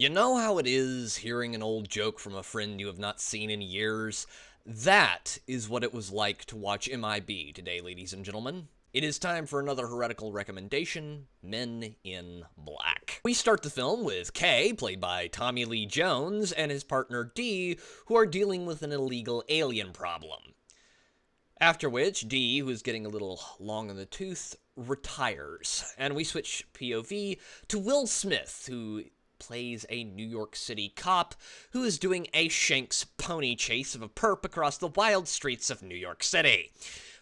You know how it is hearing an old joke from a friend you have not seen in years? That is what it was like to watch MIB today, ladies and gentlemen. It is time for another heretical recommendation, Men in Black. We start the film with Kay, played by Tommy Lee Jones, and his partner Dee, who are dealing with an illegal alien problem. After which, Dee, who is getting a little long in the tooth, retires, and we switch POV to Will Smith, who plays a New York City cop who is doing a Shanks pony chase of a perp across the wild streets of New York City,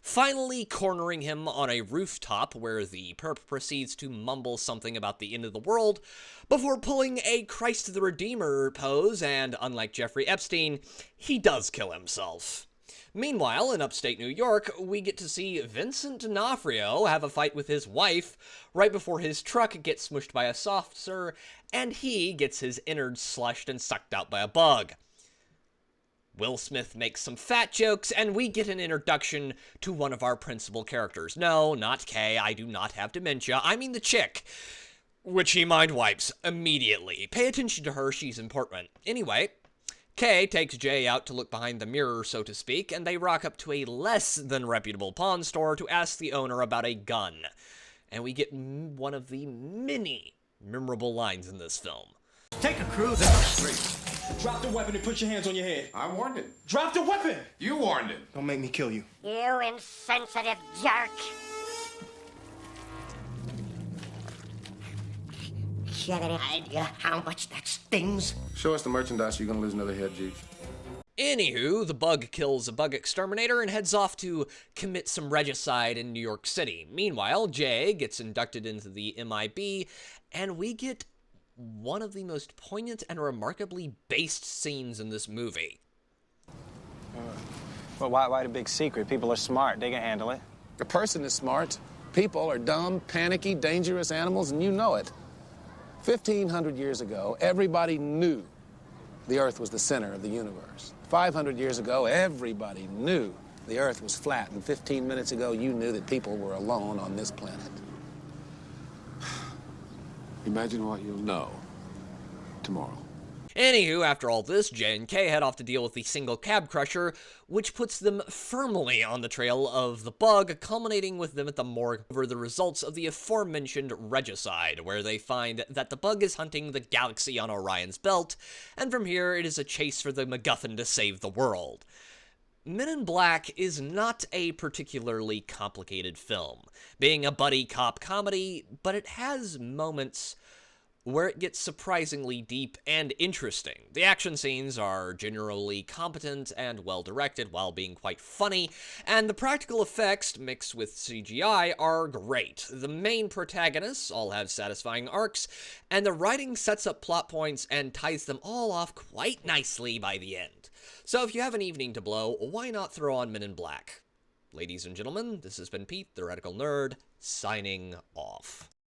finally cornering him on a rooftop where the perp proceeds to mumble something about the end of the world before pulling a Christ the Redeemer pose, and unlike Jeffrey Epstein, he does kill himself. Meanwhile, in upstate New York, we get to see Vincent D'Onofrio have a fight with his wife right before his truck gets smushed by a saucer and he gets his innards slushed and sucked out by a bug. Will Smith makes some fat jokes, and we get an introduction to one of our principal characters. No, not Kay, I do not have dementia, I mean the chick, which he mind wipes immediately. Pay attention to her, she's important. Anyway, Kay takes Jay out to look behind the mirror, so to speak, and they rock up to a less than reputable pawn store to ask the owner about a gun. And we get one of the many memorable lines in this film. Take a cruise down the street. Drop the weapon and put your hands on your head. I warned him. Drop the weapon! You warned him. Don't make me kill you. You insensitive jerk. You have any idea how much that stings? Show us the merchandise, you're gonna lose another head, Jeeves. Anywho, the bug kills a bug exterminator and heads off to commit some regicide in New York City. Meanwhile, Jay gets inducted into the MIB, and we get one of the most poignant and remarkably based scenes in this movie. Well, why the big secret? People are smart. They can handle it. A person is smart. People are dumb, panicky, dangerous animals, and you know it. 1,500 years ago, everybody knew the Earth was the center of the universe. 500 years ago, everybody knew the Earth was flat. And 15 minutes ago, you knew that people were alone on this planet. Imagine what you'll know tomorrow. Anywho, after all this, Jay and Kay head off to deal with the single cab crusher, which puts them firmly on the trail of the bug, culminating with them at the morgue over the results of the aforementioned regicide, where they find that the bug is hunting the galaxy on Orion's belt, and from here it is a chase for the MacGuffin to save the world. Men in Black is not a particularly complicated film, being a buddy cop comedy, but it has moments where it gets surprisingly deep and interesting. The action scenes are generally competent and well-directed while being quite funny, and the practical effects mixed with CGI are great. The main protagonists all have satisfying arcs, and the writing sets up plot points and ties them all off quite nicely by the end. So if you have an evening to blow, why not throw on Men in Black? Ladies and gentlemen, this has been Pete, the Heretical Nerd, signing off.